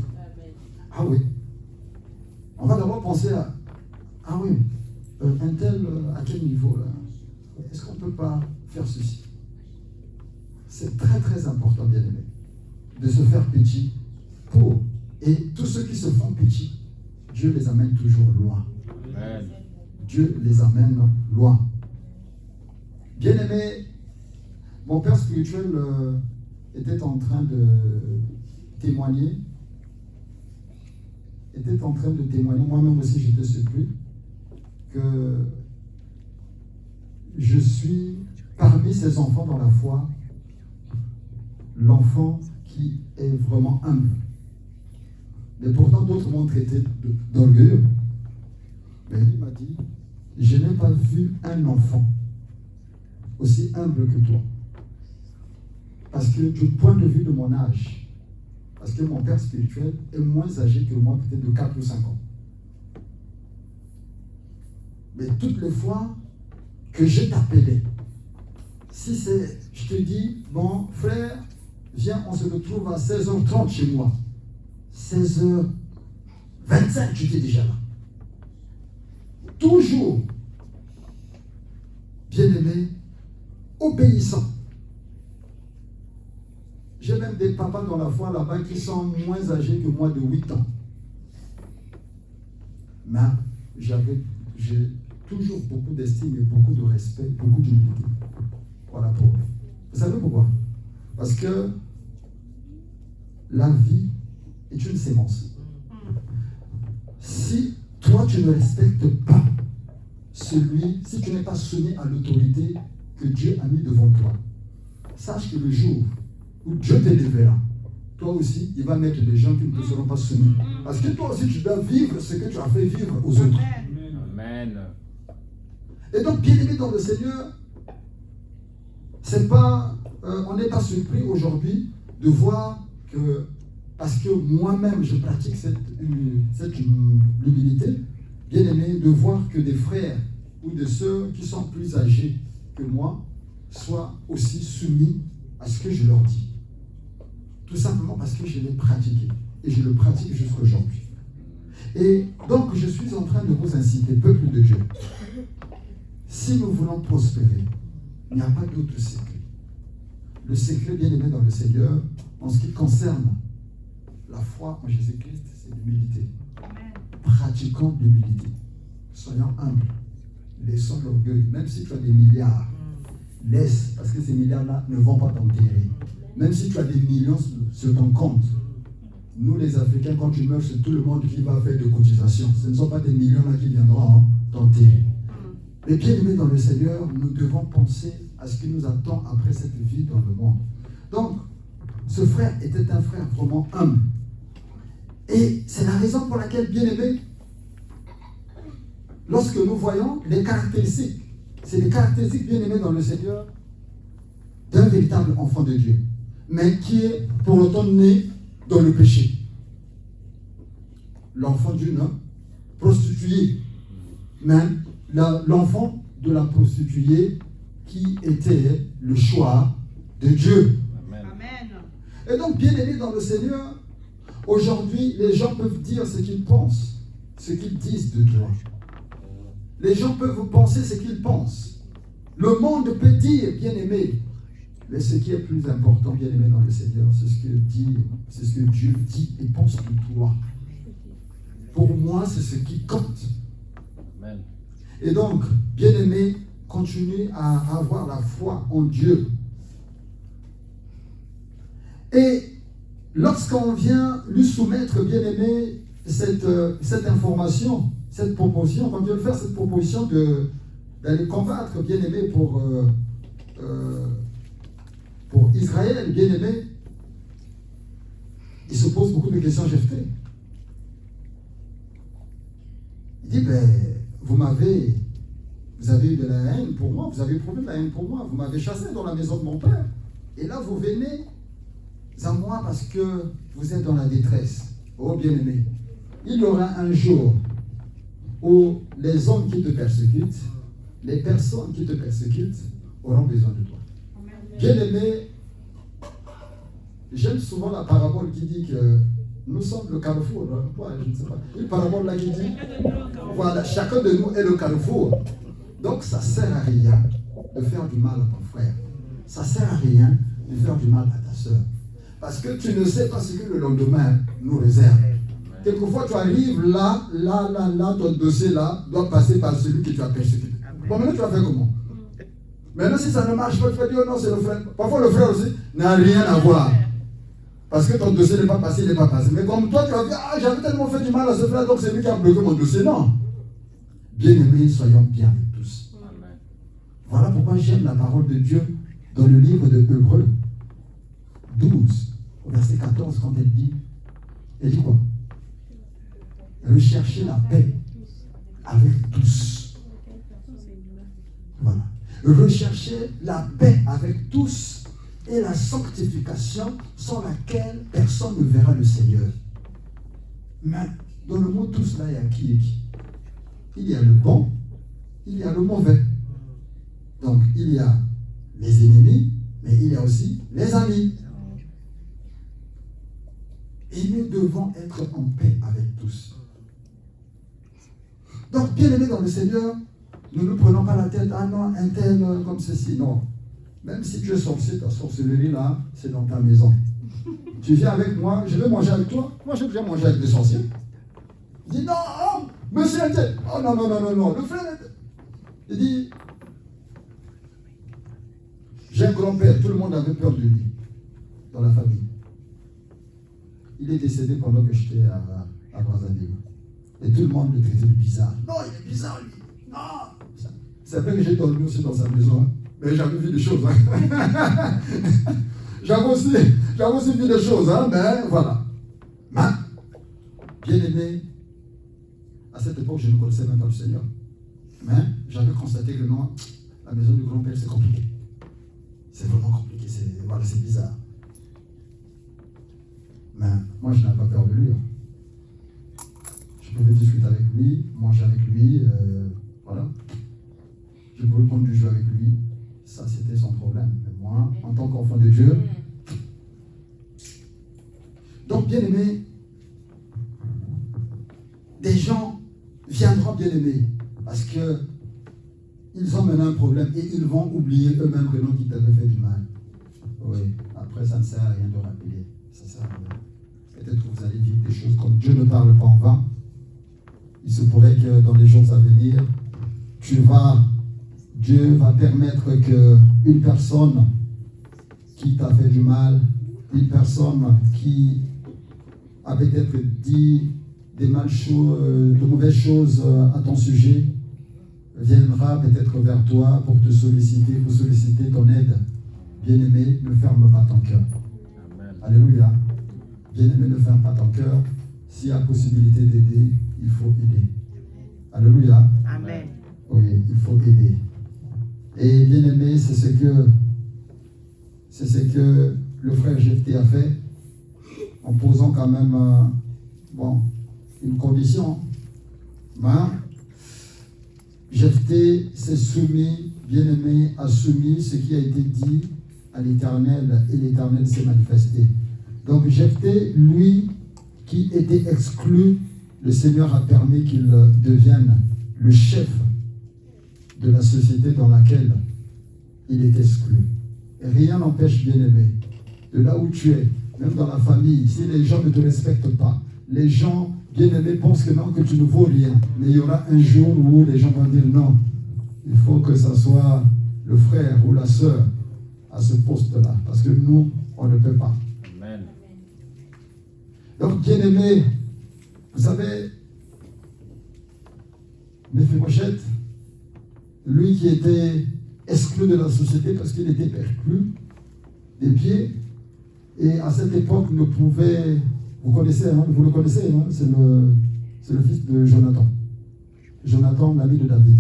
Ah oui. On va d'abord penser à, ah oui, un tel, à quel niveau là? Est-ce qu'on ne peut pas faire ceci? C'est très très important, bien aimé, de se faire petit pour. Et tous ceux qui se font petits, Dieu les amène toujours loin. Amen. Dieu les amène loin. Bien aimé, mon père spirituel était en train de témoigner. Moi-même aussi j'étais surpris que je suis parmi ces enfants dans la foi, l'enfant qui est vraiment humble. Mais pourtant d'autres m'ont traité d'orgueilleux. Mais il m'a dit, je n'ai pas vu un enfant aussi humble que toi. Parce que du point de vue de mon âge, parce que mon père spirituel est moins âgé que moi, peut-être de 4 ou 5 ans. Mais toutes les fois que je t'appelais, si c'est, je te dis, bon frère, viens, on se retrouve à 16h30 chez moi. 16h25, tu étais déjà là. Toujours, bien-aimé, obéissant. J'ai même des papas dans la foi là-bas qui sont moins âgés que moi de 8 ans. Mais j'ai toujours beaucoup d'estime et beaucoup de respect, beaucoup d'humilité. Voilà pour eux. Vous savez pourquoi? Parce que la vie est une sémence. Si toi tu ne respectes pas si tu n'es pas soumis à l'autorité que Dieu a mis devant toi, sache que le jour où Dieu t'élèvera, toi aussi, il va mettre des gens qui ne te seront pas soumis. Parce que toi aussi, tu dois vivre ce que tu as fait vivre aux autres. Amen. Et donc, bien aimé dans le Seigneur, c'est pas, on n'est pas surpris aujourd'hui de voir que, parce que moi-même je pratique cette humilité, bien aimé, de voir que des frères ou des sœurs qui sont plus âgés que moi soient aussi soumis à ce que je leur dis. Tout simplement parce que je l'ai pratiqué et je le pratique jusqu'à aujourd'hui. Et donc, je suis en train de vous inciter, peuple de Dieu. Si nous voulons prospérer, il n'y a pas d'autre secret. Le secret, bien aimé dans le Seigneur, en ce qui concerne la foi en Jésus-Christ, c'est l'humilité. Pratiquons l'humilité. Soyons humbles. Laissons l'orgueil. Même si tu as des milliards, laisse, parce que ces milliards-là ne vont pas t'enterrer. Même si tu as des millions sur ton compte, nous les Africains, quand tu meurs, c'est tout le monde qui va faire des cotisations. Ce ne sont pas des millions-là qui viendront t'enterrer. Mais bien aimés dans le Seigneur, nous devons penser à ce qui nous attend après cette vie dans le monde. Donc, ce frère était un frère vraiment humble. Et c'est la raison pour laquelle, bien aimé, lorsque nous voyons les caractéristiques, c'est les caractéristiques, bien aimées dans le Seigneur, d'un véritable enfant de Dieu, mais qui est pour autant né dans le péché. L'enfant d'une prostituée, même l'enfant de la prostituée qui était le choix de Dieu. Amen. Et donc, bien aimé dans le Seigneur, aujourd'hui, les gens peuvent dire ce qu'ils pensent, ce qu'ils disent de toi. Les gens peuvent penser ce qu'ils pensent. Le monde peut dire, bien aimé, mais ce qui est plus important, bien aimé dans le Seigneur, c'est ce que Dieu dit et pense de toi. Pour moi, c'est ce qui compte. Amen. Et donc, bien aimé, continuez à avoir la foi en Dieu. Et lorsqu'on vient lui soumettre, bien aimé, cette information, cette proposition, quand Dieu veut faire cette proposition d'aller combattre, bien aimé, pour Israël, bien aimé, il se pose beaucoup de questions, Jephthé. Il dit, vous avez eu de la haine pour moi, vous avez éprouvé de la haine pour moi, vous m'avez chassé dans la maison de mon père. Et là, vous venez à moi parce que vous êtes dans la détresse. Oh bien-aimé, il y aura un jour où les hommes qui te persécutent, les personnes qui te persécutent auront besoin de toi. Bien-aimé, j'aime souvent la parabole qui dit que nous sommes le carrefour. Je ne sais pas. Une parabole là qui dit, voilà, chacun de nous est le carrefour. Donc ça ne sert à rien de faire du mal à ton frère. Ça ne sert à rien de faire du mal à ta soeur. Parce que tu ne sais pas ce que le lendemain nous réserve. Quelquefois tu arrives là, ton dossier là doit passer par celui que tu as persécuté. Bon, maintenant tu vas faire comment? Maintenant si ça ne marche pas, tu vas dire oh non, c'est le frère. Parfois le frère aussi n'a rien à voir. Parce que ton dossier n'est pas passé, il n'est pas passé. Mais comme toi tu vas dire, ah j'avais tellement fait du mal à ce frère, donc c'est lui qui a bloqué mon dossier. Non. Bien-aimés, soyons bien avec tous. Amen. Voilà pourquoi j'aime la parole de Dieu dans le livre de Hébreux 12, au verset 14, quand elle dit quoi? Recherchez la paix avec tous. Voilà. Recherchez la paix avec tous et la sanctification sans laquelle personne ne verra le Seigneur. Mais dans le mot tous là, il y a qui et qui? Il y a le bon, il y a le mauvais. Donc il y a les ennemis, mais il y a aussi les amis. Et nous devons être en paix avec tous. Donc, bien aimés dans le Seigneur, nous ne prenons pas la tête, ah non, un tel comme ceci, non. Même si tu es sorcier, ta sorcellerie là, c'est dans ta maison. Tu viens avec moi, je vais manger avec toi. Moi, je viens manger avec des sorciers. Il dit non, oh, monsieur Intel. Oh non, non, non, non, non, le frère. Il dit, j'ai un grand-père, tout le monde avait peur de lui dans la famille. Il est décédé pendant que j'étais à Brazzaville. Et tout le monde le traitait de bizarre. Non, il est bizarre, lui. Non. C'est vrai que j'ai dormi aussi dans sa maison, hein. Mais j'avais vu des choses. Hein. j'avais aussi vu des choses, hein, mais voilà. Mais, bien aimé, à cette époque, je ne connaissais même pas le Seigneur. Mais j'avais constaté que non, la maison du grand-père, c'est compliqué. C'est vraiment compliqué, c'est bizarre. Mais moi, je n'avais pas peur de lui. Hein. Je pouvais discuter avec lui, manger avec lui, voilà. Je pouvais prendre du jeu avec lui. Ça, c'était son problème. Mais moi, en tant qu'enfant de Dieu. Donc, bien aimé, des gens viendront bien aimés parce que ils ont maintenant un problème et ils vont oublier eux-mêmes que non, qu'ils t'avaient fait du mal. Oui, après, ça ne sert à rien de rappeler. Ça sert à rien. Peut-être que vous allez vivre des choses comme Dieu ne parle pas en vain. Il se pourrait que dans les jours à venir, Dieu va permettre qu'une personne qui t'a fait du mal, une personne qui a peut-être dit de mauvaises choses à ton sujet, viendra peut-être vers toi pour te solliciter, pour solliciter ton aide. Bien-aimé, ne ferme pas ton cœur. Amen. Alléluia. Bien-aimé, ne ferme pas ton cœur. S'il y a possibilité d'aider, il faut aider. Alléluia. Amen. Oui, il faut aider. Et bien aimé, c'est ce que le frère Jephthé a fait, en posant quand même une condition. Ben, Jephthé s'est soumis, bien aimé, a soumis ce qui a été dit à l'Éternel, et l'Éternel s'est manifesté. Donc Jephthé, lui, qui était exclu, le Seigneur a permis qu'il devienne le chef de la société dans laquelle il est exclu. Et rien n'empêche, bien-aimé, de là où tu es, même dans la famille, si les gens ne te respectent pas, les gens, bien-aimés, pensent que non, que tu ne vaux rien. Mais il y aura un jour où les gens vont dire non, il faut que ça soit le frère ou la sœur à ce poste-là, parce que nous, on ne peut pas. Amen. Donc, bien-aimé, vous savez, Méphibosheth, lui qui était exclu de la société parce qu'il était perclus des pieds, et à cette époque ne pouvait, vous le connaissez, hein, c'est le fils de Jonathan. Jonathan, l'ami de David.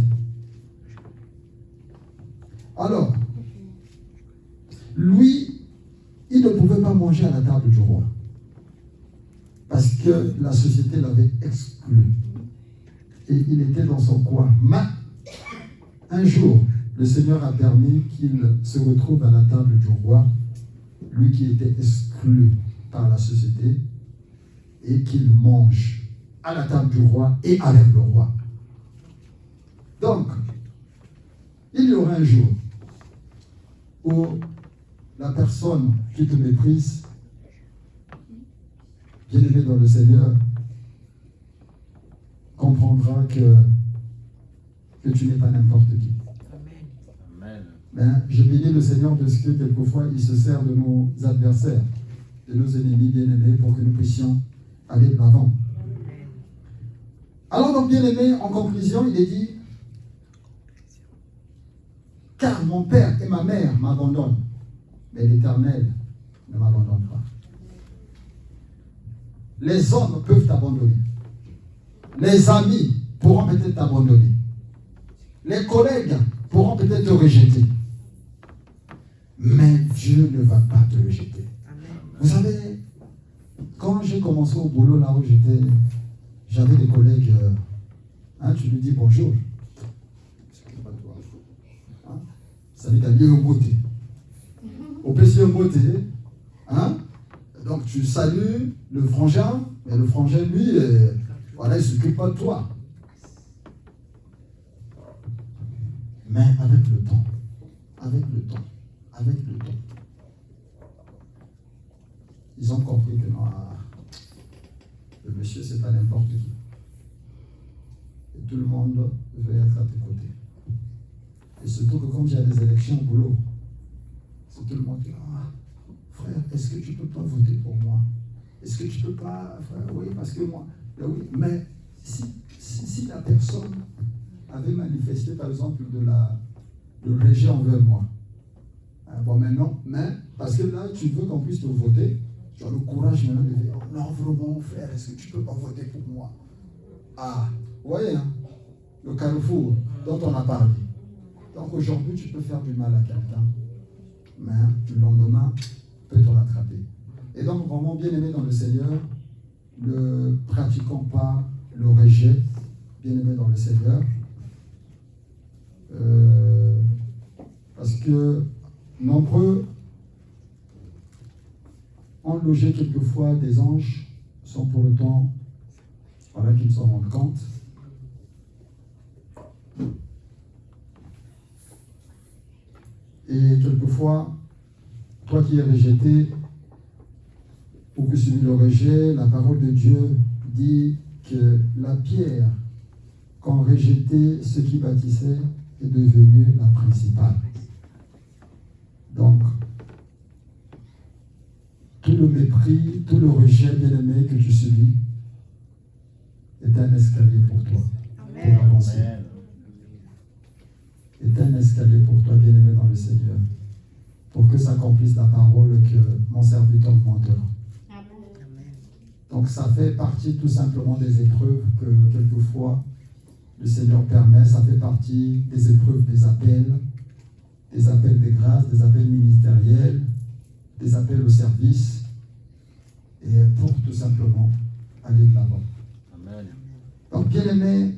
Alors, lui, il ne pouvait pas manger à la table du roi parce que la société l'avait exclu. Et il était dans son coin. Mais un jour, le Seigneur a permis qu'il se retrouve à la table du roi, lui qui était exclu par la société, et qu'il mange à la table du roi et avec le roi. Donc, il y aura un jour où la personne qui te méprise, bien aimé dans le Seigneur, comprendra que tu n'es pas n'importe qui. Amen. Mais je bénis le Seigneur de ce que quelquefois il se sert de nos adversaires, de nos ennemis bien-aimés pour que nous puissions aller de l'avant. Alors donc bien-aimé, en conclusion, il est dit, car mon père et ma mère m'abandonnent, mais l'Éternel ne m'abandonne pas. Les hommes peuvent t'abandonner. Les amis pourront peut-être t'abandonner. Les collègues pourront peut-être te rejeter. Mais Dieu ne va pas te rejeter. Vous savez, quand j'ai commencé au boulot, là où j'avais des collègues, tu lui dis bonjour. Salut Daniel au beauté. Au PC au beauté. Donc tu salues le frangin, mais le frangin, lui, voilà, il ne s'occupe pas de toi. Mais avec le temps, avec le temps, ils ont compris que non, le monsieur, c'est pas n'importe qui. Et tout le monde veut être à tes côtés. Et surtout que comme il y a des élections au boulot, c'est tout le monde qui dit, frère, est-ce que tu ne peux pas voter pour moi? Est-ce que tu ne peux pas, frère? Oui, parce que moi, oui. Mais si la personne avait manifesté, par exemple, le rejet envers moi, bon, maintenant, mais parce que là, tu veux qu'on puisse te voter, tu as le courage maintenant de dire, oh, non, vraiment, frère, est-ce que tu ne peux pas voter pour moi? Ah, vous voyez, hein, le carrefour dont on a parlé. Donc aujourd'hui, tu peux faire du mal à quelqu'un, mais le lendemain, peut te rattraper. Et donc, vraiment, bien aimé dans le Seigneur, ne pratiquons pas le rejet, bien aimé dans le Seigneur, parce que nombreux ont logé quelquefois des anges sans pour autant qu'ils s'en rendent compte. Et quelquefois, toi qui es rejeté, ou que celui le rejet, la parole de Dieu dit que la pierre qu'ont rejeté ceux qui bâtissaient est devenue la principale. Donc, tout le mépris, tout le rejet, bien-aimé, que tu subis est un escalier pour toi, pour avancer. Est un escalier pour toi, bien-aimé dans le Seigneur, pour que s'accomplisse la parole que mon serviteur m'entendra. Donc ça fait partie tout simplement des épreuves que quelquefois le Seigneur permet. Ça fait partie des épreuves, des appels de grâce, des appels ministériels, des appels au service, et pour tout simplement aller de l'avant. Amen. Donc bien aimé,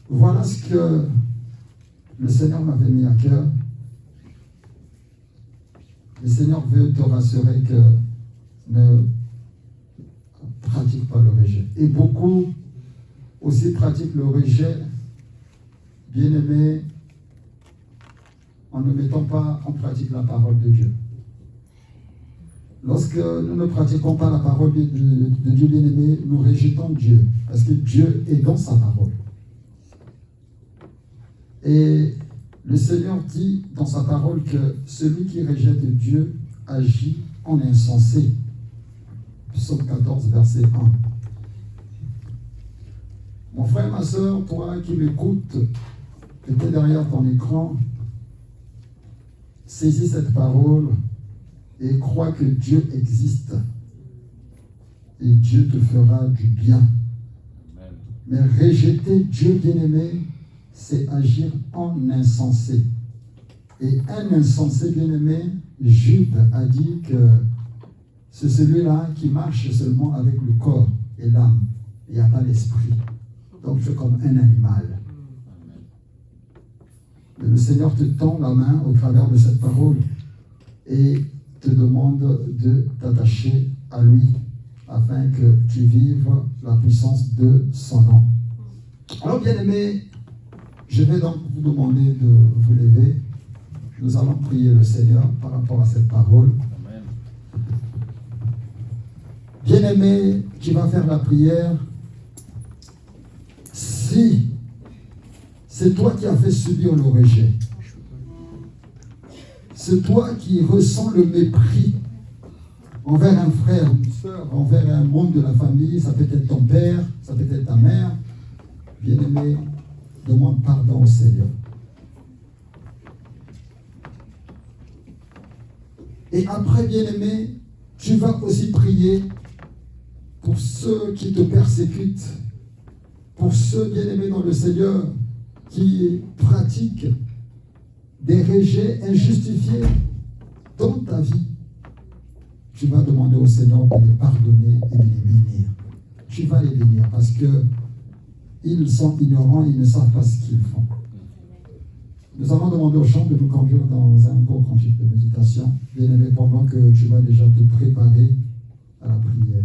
voilà ce que le Seigneur m'avait mis à cœur. Le Seigneur veut te rassurer que ne pratique pas le rejet. Et beaucoup aussi pratiquent le rejet, bien aimé, en ne mettant pas en pratique la parole de Dieu. Lorsque nous ne pratiquons pas la parole de Dieu, bien aimé, nous rejetons Dieu, parce que Dieu est dans sa parole. Et le Seigneur dit dans sa parole que celui qui rejette Dieu agit en insensé. Psaume 14, verset 1. Mon frère, ma soeur, toi qui m'écoutes, que tu es derrière ton écran, saisis cette parole et crois que Dieu existe. Et Dieu te fera du bien. Amen. Mais rejeter Dieu bien-aimé, c'est agir en insensé. Et un insensé bien-aimé, Jude a dit que c'est celui-là qui marche seulement avec le corps et l'âme. Il n'y a pas l'esprit. Donc c'est comme un animal. Mais le Seigneur te tend la main au travers de cette parole et te demande de t'attacher à lui afin que tu vives la puissance de son nom. Alors bien aimé, je vais donc vous demander de vous lever. Nous allons prier le Seigneur par rapport à cette parole. Amen. Bien-aimé, tu vas faire la prière. Si c'est toi qui as fait subir le rejet, c'est toi qui ressens le mépris envers un frère, une soeur, envers un membre de la famille, ça peut être ton père, ça peut être ta mère, bien-aimé, demande pardon au Seigneur. Et après, bien-aimé, tu vas aussi prier pour ceux qui te persécutent, pour ceux, bien-aimés dans le Seigneur, qui pratiquent des rejets injustifiés dans ta vie. Tu vas demander au Seigneur de les pardonner et de les bénir. Tu vas les bénir parce que ils sont ignorants, ils ne savent pas ce qu'ils font. Nous allons demander au chant de nous conduire dans un court cantique de méditation, bien aimé, pendant que tu vas déjà te préparer à la prière.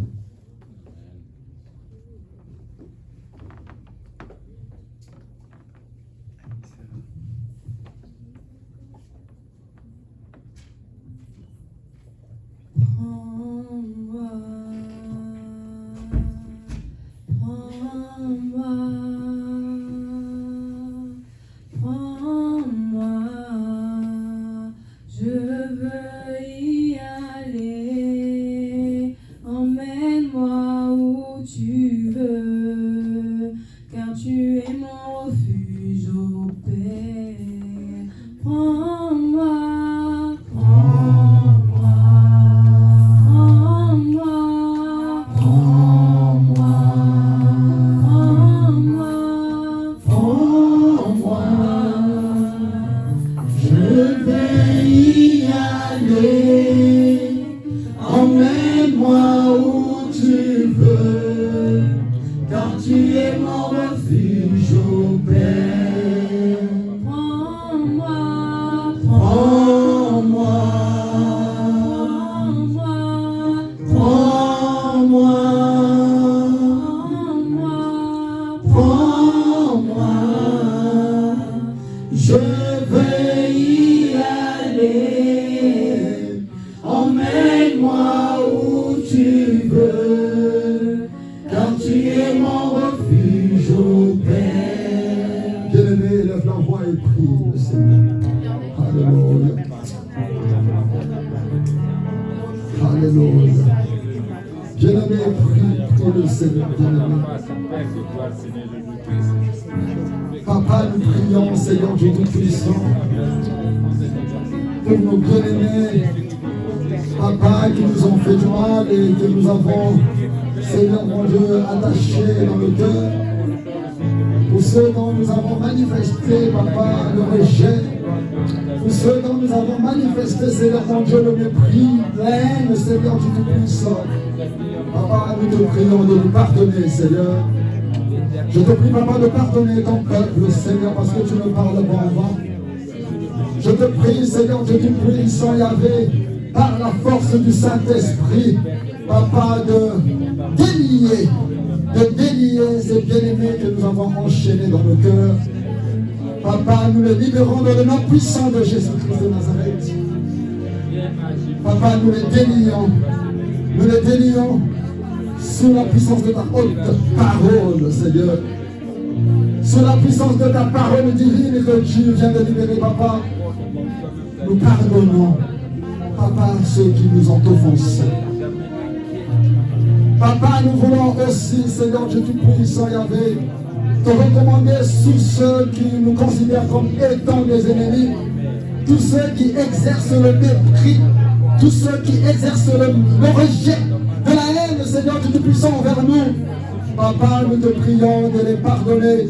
conduis-moi où tu veux, car tu es mon refuge, ô Père. Bien-aimé, lève la voix et prie le Seigneur. Alléluia. Alléluia. Bien-aimé, prie le Seigneur. Bien-aimé. Papa, nous prions, Seigneur Dieu Tout-Puissant, pour nos bien-aimés, Papa, qui nous ont fait du mal et que nous avons, Seigneur mon Dieu, attachés dans le cœur. Pour ceux dont nous avons manifesté, Papa, le rejet. Pour ceux dont nous avons manifesté, Seigneur mon Dieu, le mépris, la haine, Seigneur Dieu Tout-Puissant. Papa, nous te prions de nous pardonner, Seigneur. Je te prie, Papa, de pardonner ton peuple, Seigneur, parce que tu me parles bon avant. Je te prie, Seigneur Dieu Tout-Puissant, Yahvé, par la force du Saint-Esprit, Papa, de délier ces bien-aimés que nous avons enchaînés dans le cœur. Papa, nous les libérons dans le nom puissant de Jésus-Christ de Nazareth. Papa, nous les délions sous la puissance de ta haute parole, Seigneur. Sous la puissance de ta parole divine que tu viens de libérer, Papa. Nous pardonnons, Papa, ceux qui nous ont offensés. Papa, nous voulons aussi, Seigneur Dieu Tout-Puissant, Yahvé, te recommander tous ceux qui nous considèrent comme étant des ennemis, tous ceux qui exercent le mépris, tous ceux qui exercent le rejet de la haine, Seigneur Dieu Tout-Puissant, envers nous. Papa, nous te prions de les pardonner,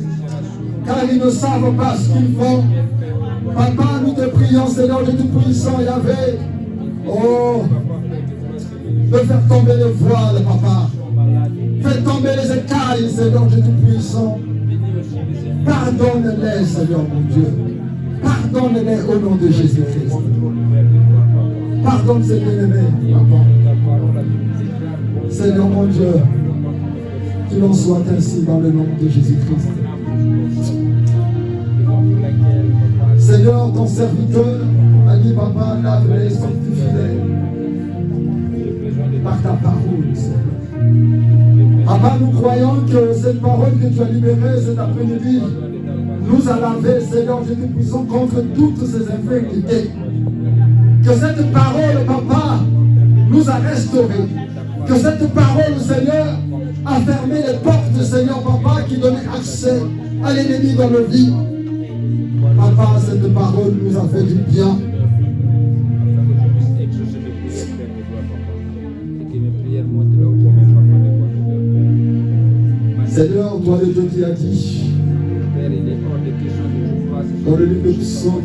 car ils ne savent pas ce qu'ils font. Papa, nous te prions, Seigneur Dieu Tout-Puissant, Yahvé, oh, de faire tomber les voiles, Papa. Fais tomber les écailles, Seigneur Dieu Tout-Puissant. Pardonne-les, Seigneur mon Dieu. Pardonne-les au nom de Jésus-Christ. Pardonne ces bien-aimés, Papa. Seigneur mon Dieu, qu'il en soit ainsi dans le nom de Jésus-Christ. Seigneur, ton serviteur a dit, Papa, lave-les, sanctifie-les par ta parole, Seigneur. Papa, nous croyons que cette parole que tu as libérée cet après-midi nous a lavé, Seigneur Dieu Tout-Puissant, contre toutes ces infirmités. Que cette parole, Papa, nous a restaurés. Que cette parole, Seigneur, a fermé les portes, Seigneur, Papa, qui donnaient accès à l'ennemi dans nos vies. Papa, cette parole nous a fait du bien. Seigneur, toi le Dieu qui a dit dans le livre de Psaume,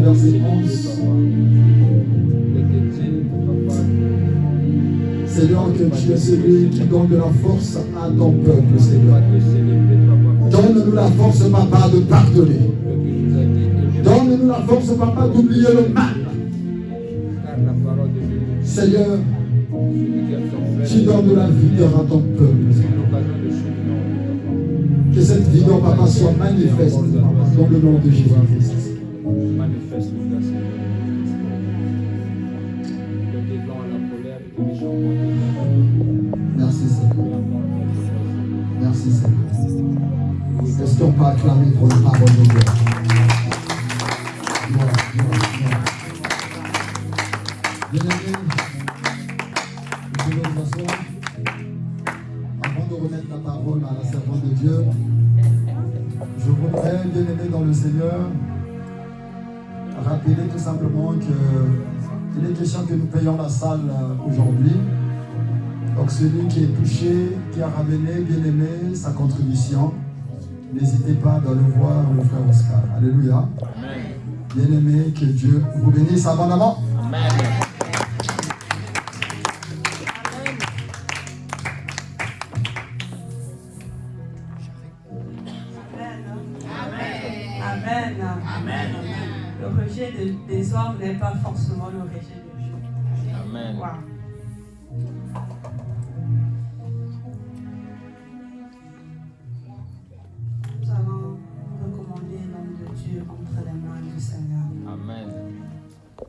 verset 11, Seigneur, que tu es celui qui donne de la force à ton peuple, Seigneur. Donne-nous la force, Papa, de pardonner. Donne-nous la force, Papa, d'oublier le mal. Seigneur, tu donnes de la vigueur à ton peuple. Que cette vigueur, Papa, soit manifeste, Papa, dans le nom de Jésus-Christ. Merci, Seigneur. Merci, Seigneur. Est-ce qu'on peut acclamer pour la parole de Dieu? Bien-aimés, nous pouvons nous asseoir. Avant de remettre la parole à la servante de Dieu, je voudrais, bien-aimés dans le Seigneur, rappeler tout simplement qu'il est question que nous payons la salle aujourd'hui. Donc celui qui est touché, qui a ramené, bien-aimé, sa contribution, n'hésitez pas à le voir, le frère Oscar. Alléluia. Bien-aimé, que Dieu vous bénisse abondamment. Amen. Le rejet des hommes n'est pas forcément le rejet de Dieu. Amen. Wow.